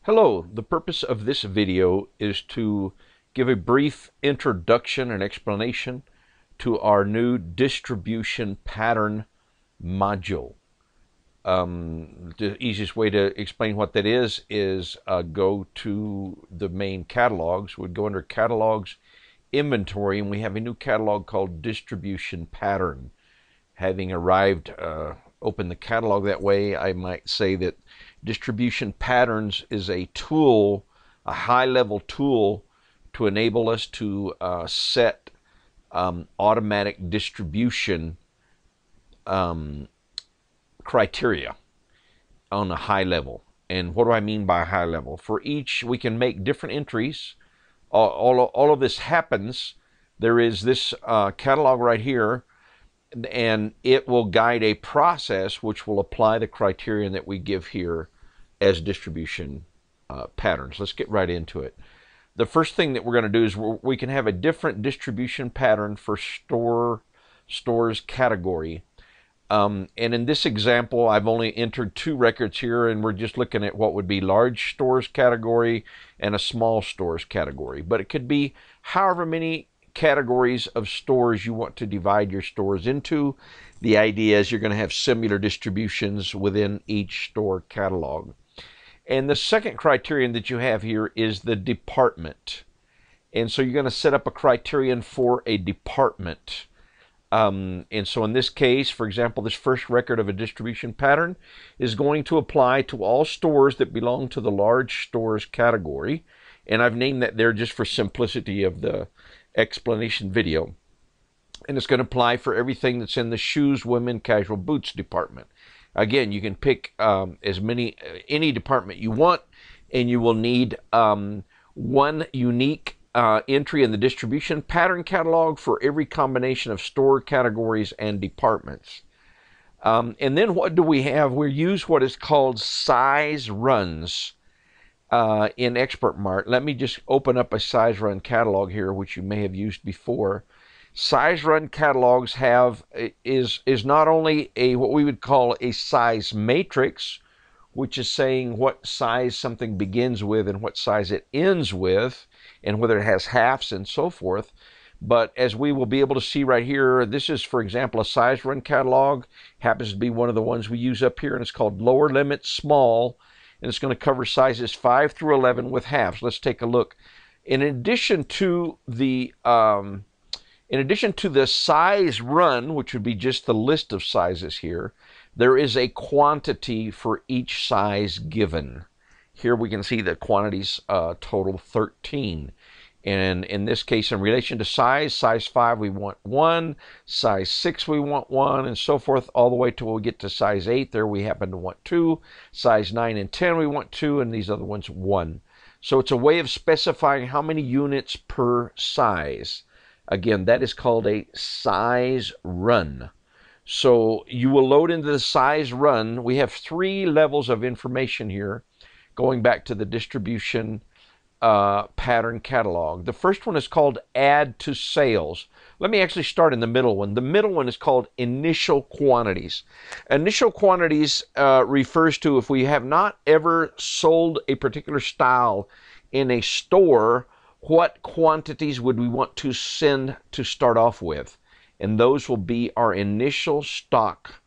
Hello, the purpose of this video is to give a brief introduction and explanation to our new distribution pattern module. The easiest way to explain what that is go to the main catalogs. We'd go under catalogs, inventory, and we have a new catalog called distribution pattern. Having arrived, open the catalog that way, I might say that distribution patterns is a tool, a high-level tool to enable us to set automatic distribution criteria on a high level. And what do I mean by high level? For each, we can make different entries. All of this happens. There is this catalog right here, and it will guide a process which will apply the criterion that we give here as distribution patterns. Let's get right into it. The first thing that we're going to do is we can have a different distribution pattern for stores category. And in this example, I've only entered 2 records here, and we're just looking at what would be large stores category and a small stores category. But it could be however many categories of stores you want to divide your stores into. The idea is you're going to have similar distributions within each store catalog. And the second criterion that you have here is the department. And so you're going to set up a criterion for a department. And so in this case, for example, this first record of a distribution pattern is going to apply to all stores that belong to the large stores category. And I've named that there just for simplicity of the explanation video. And it's going to apply for everything that's in the shoes, women, casual boots department. Again, you can pick any department you want, and you will need one unique entry in the distribution pattern catalog for every combination of store categories and departments. And then what do we have? We use what is called size runs in XpertMart. Let me just open up a size run catalog here, which you may have used before. Size run catalogs is not only what we would call a size matrix, which is saying what size something begins with and what size it ends with, and whether it has halves and so forth. But as we will be able to see right here, this is, for example, a size run catalog. Happens to be one of the ones we use up here, and it's called lower limit small. And it's going to cover sizes 5 through 11 with halves. Let's take a look. In addition to the size run, which would be just the list of sizes here, there is a quantity for each size given. Here we can see the quantities total 13. And in this case, in relation to size 5 we want 1, size 6 we want 1, and so forth, all the way till we get to size 8. There we happen to want 2. Size 9 and 10 we want 2, and these other ones 1. So it's a way of specifying how many units per size. Again, that is called a size run. So you will load into the size run. We have 3 levels of information here, going back to the distribution pattern catalog. The first one is called add to sales. Let me actually start in the middle one. The middle one is called initial quantities. Initial quantities refers to if we have not ever sold a particular style in a store, what quantities would we want to send to start off with? And those will be our initial stock,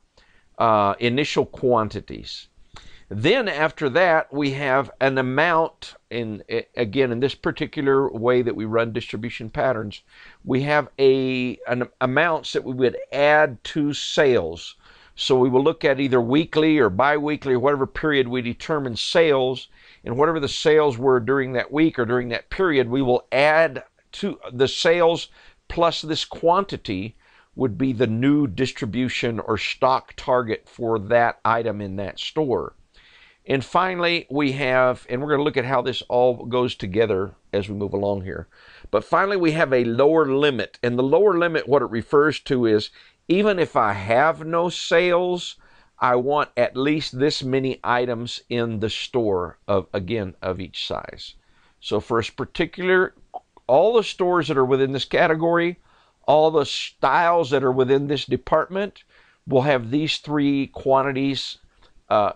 initial quantities. Then after that, we have an amount, again, in this particular way that we run distribution patterns, we have an amounts that we would add to sales. So we will look at either weekly or bi-weekly or whatever period we determine sales, and whatever the sales were during that week or during that period, we will add to the sales plus this quantity would be the new distribution or stock target for that item in that store. And finally, we have, and we're going to look at how this all goes together as we move along here. But finally, we have a lower limit. And the lower limit, what it refers to is, even if I have no sales, I want at least this many items in the store of each size. So for a particular, all the stores that are within this category, all the styles that are within this department will have these 3 quantities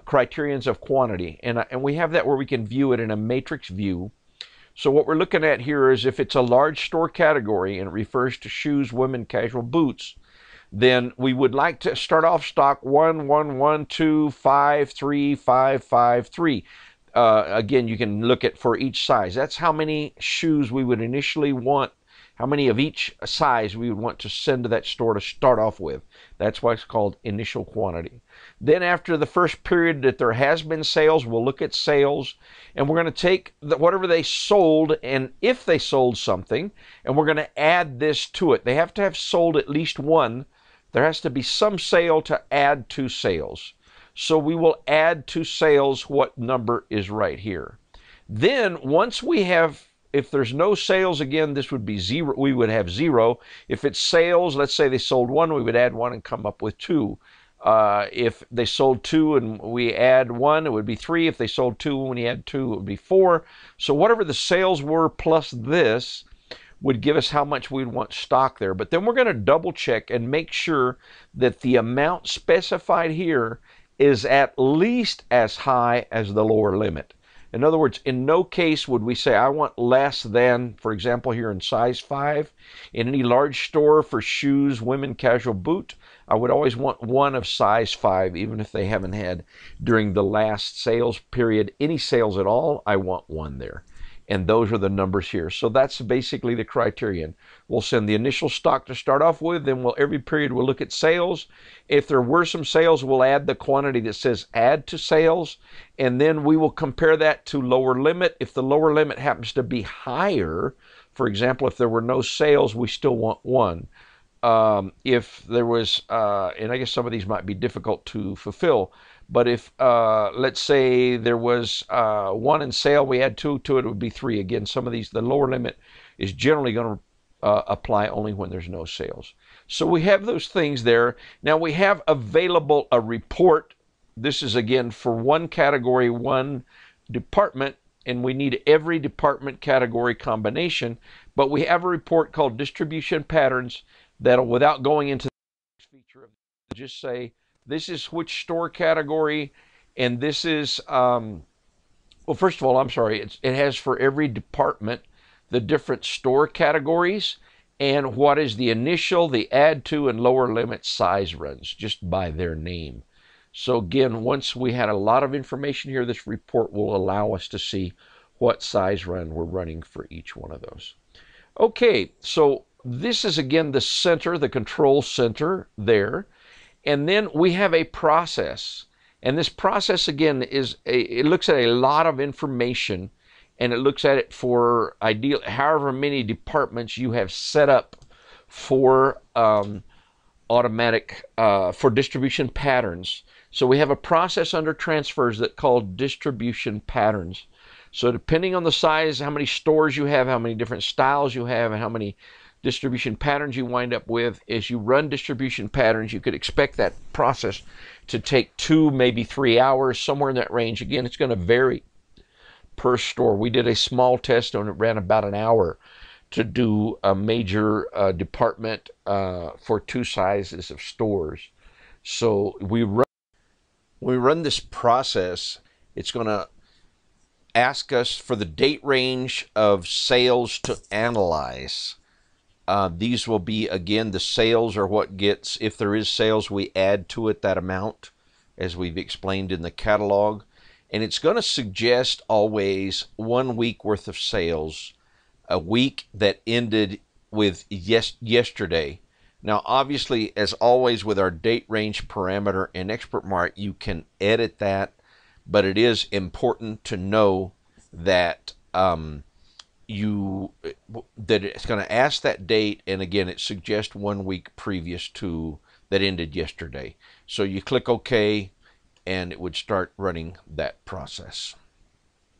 criterions of quantity. And we have that where we can view it in a matrix view. So what we're looking at here is if it's a large store category and it refers to shoes, women, casual boots, then we would like to start off stock 1, 1, 1, 2, 5, 3, 5, 5, 3. Again, you can look at for each size. That's how many shoes we would initially want, how many of each size we would want to send to that store to start off with. That's why it's called initial quantity. Then after the first period that there has been sales, we'll look at sales, and we're going to take whatever they sold, and if they sold something, and we're going to add this to it. They have to have sold at least one. There has to be some sale to add to sales. So we will add to sales what number is right here. Then once we have, if there's no sales, again, this would be 0. We would have 0. If it's sales, let's say they sold 1, we would add 1 and come up with 2. If they sold 2 and we add 1, it would be 3. If they sold 2 and we add 2, it would be 4. So whatever the sales were plus this would give us how much we'd want stock there. But then we're going to double check and make sure that the amount specified here is at least as high as the lower limit. In other words, in no case would we say I want less than, for example, here in size 5. In any large store for shoes, women, casual boot, I would always want one of size 5, even if they haven't had during the last sales period any sales at all. I want one there. And those are the numbers here. So that's basically the criterion. We'll send the initial stock to start off with, then every period we'll look at sales. If there were some sales, we'll add the quantity that says add to sales, and then we will compare that to lower limit. If the lower limit happens to be higher, for example, if there were no sales, we still want one. If there was, and I guess some of these might be difficult to fulfill, but if, let's say there was 1 in sale, we add 2 to it, it would be 3. Again, some of these, the lower limit is generally going to apply only when there's no sales. So we have those things there. Now we have available a report. This is, again, for one category, one department, and we need every department category combination. But we have a report called distribution patterns that'll, without going into the feature of it, just say, this is which store category, and this is, well, first of all, I'm sorry, it has for every department the different store categories and what is the initial, the add to, and lower limit size runs, just by their name. So again, once we had a lot of information here, this report will allow us to see what size run we're running for each one of those. Okay, so this is, again, the center, the control center there. And then we have a process, and this process, again, it looks at a lot of information, and it looks at it for however many departments you have set up for automatic, for distribution patterns. So we have a process under transfers that's called distribution patterns. So depending on the size, how many stores you have, how many different styles you have, and how many distribution patterns you wind up with, as you run distribution patterns, you could expect that process to take 2, maybe 3 hours, somewhere in that range. Again, it's going to vary per store. We did a small test and it ran about an hour to do a major department for 2 sizes of stores. So when we run this process, it's going to ask us for the date range of sales to analyze. These will be, again, the sales are what gets, if there is sales, we add to it that amount, as we've explained in the catalog. And it's going to suggest always 1 week worth of sales, a week that ended with yesterday. Now, obviously, as always with our date range parameter in XpertMart, you can edit that, but it is important to know that it's going to ask that date, and again, it suggests 1 week previous to that ended yesterday. So you click OK, and it would start running that process.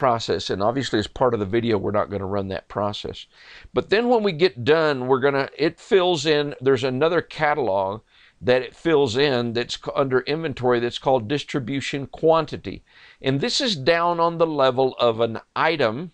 And obviously, as part of the video, we're not going to run that process. But then when we get done, it fills in. There's another catalog that it fills in that's under inventory that's called distribution quantity, and this is down on the level of an item.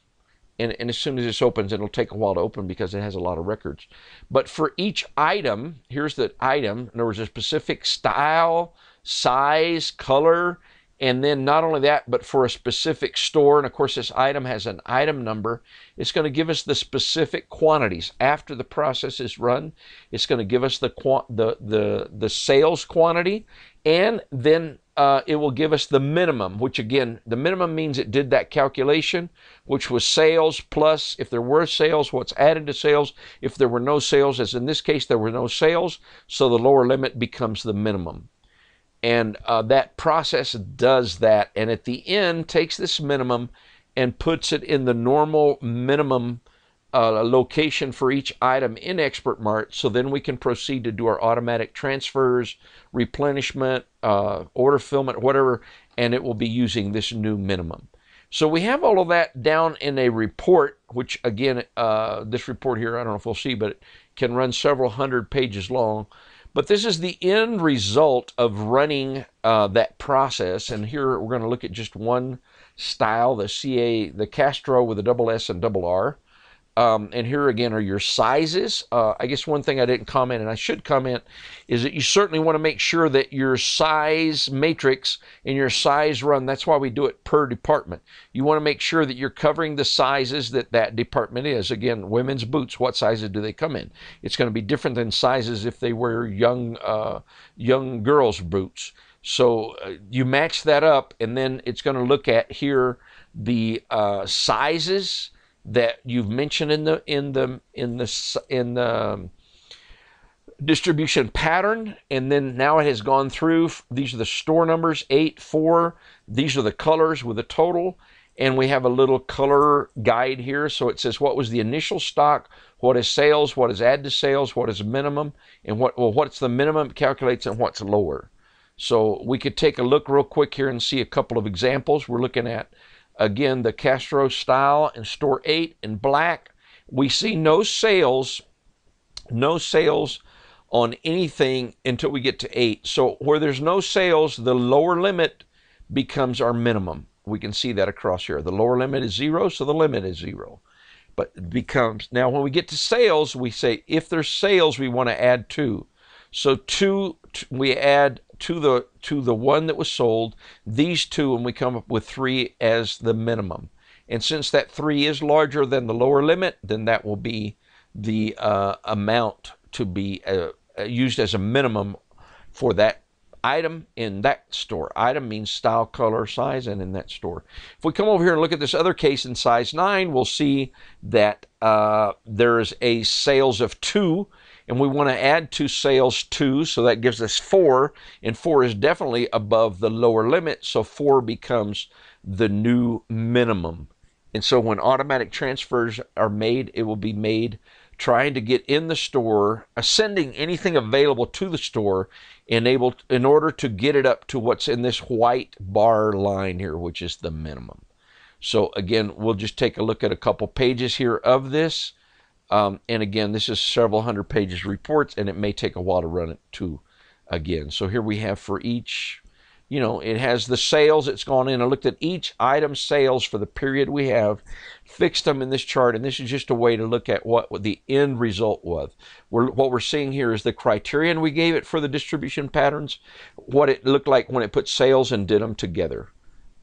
And as soon as this opens, it'll take a while to open because it has a lot of records. But for each item, here's the item. In other words, a specific style, size, color, And then not only that, but for a specific store, and of course this item has an item number, it's going to give us the specific quantities. After the process is run, it's going to give us the sales quantity, and then it will give us the minimum, which again, the minimum means it did that calculation, which was sales plus, if there were sales, what's added to sales. If there were no sales, as in this case, there were no sales, so the lower limit becomes the minimum. And that process does that, and at the end takes this minimum and puts it in the normal minimum location for each item in XpertMart, so then we can proceed to do our automatic transfers, replenishment, order fulfillment, whatever, and it will be using this new minimum. So we have all of that down in a report, which again, this report here, I don't know if we'll see, but it can run several hundred pages long. But this is the end result of running that process. And here we're going to look at just one style, the Castro with a double S and double R. And here again are your sizes. I guess one thing I didn't comment, and I should comment, is that you certainly want to make sure that your size matrix and your size run, that's why we do it per department. You want to make sure that you're covering the sizes that that department is. Again, women's boots, what sizes do they come in? It's going to be different than sizes if they wear young girls' boots. So you match that up, and then it's going to look at here the sizes that you've mentioned in the distribution pattern, and then now it has gone through. These are the store numbers, 8, 4. These are the colors with a total, and we have a little color guide here. So it says what was the initial stock, what is sales, what is add to sales, what is minimum, and what's the minimum it calculates, and what's lower. So we could take a look real quick here and see a couple of examples. We're looking at, again, the Castro style in store 8 in black. We see no sales on anything until we get to 8. So where there's no sales, the lower limit becomes our minimum. We can see that across here. The lower limit is 0, so the limit is 0. But it becomes, now when we get to sales, we say if there's sales, we want to add 2. So 2, we add to the one that was sold, these 2, and we come up with 3 as the minimum. And since that 3 is larger than the lower limit, then that will be the amount to be used as a minimum for that item in that store. Item means style, color, size, and in that store. If we come over here and look at this other case in size 9, we'll see that there's a sales of 2, and we want to add to sales 2, so that gives us 4, and 4 is definitely above the lower limit, so 4 becomes the new minimum. And so when automatic transfers are made, it will be made trying to get in the store, sending anything available to the store, in order to get it up to what's in this white bar line here, which is the minimum. So again, we'll just take a look at a couple pages here of this. And again, this is several hundred pages reports, and it may take a while to run it too again. So here we have for each, it has the sales. It's gone in and looked at each item sales for the period we have, fixed them in this chart, and this is just a way to look at what the end result was. What we're seeing here is the criterion we gave it for the distribution patterns, what it looked like when it put sales and did them together.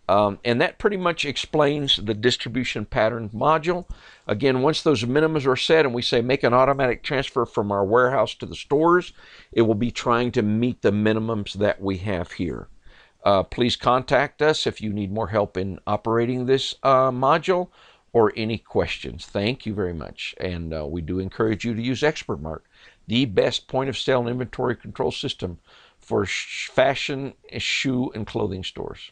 And that pretty much explains the distribution pattern module. Again, once those minimums are set and we say make an automatic transfer from our warehouse to the stores, it will be trying to meet the minimums that we have here. Please contact us if you need more help in operating this module or any questions. Thank you very much. And we do encourage you to use XpertMart, the best point-of-sale and inventory control system for fashion, shoe, and clothing stores.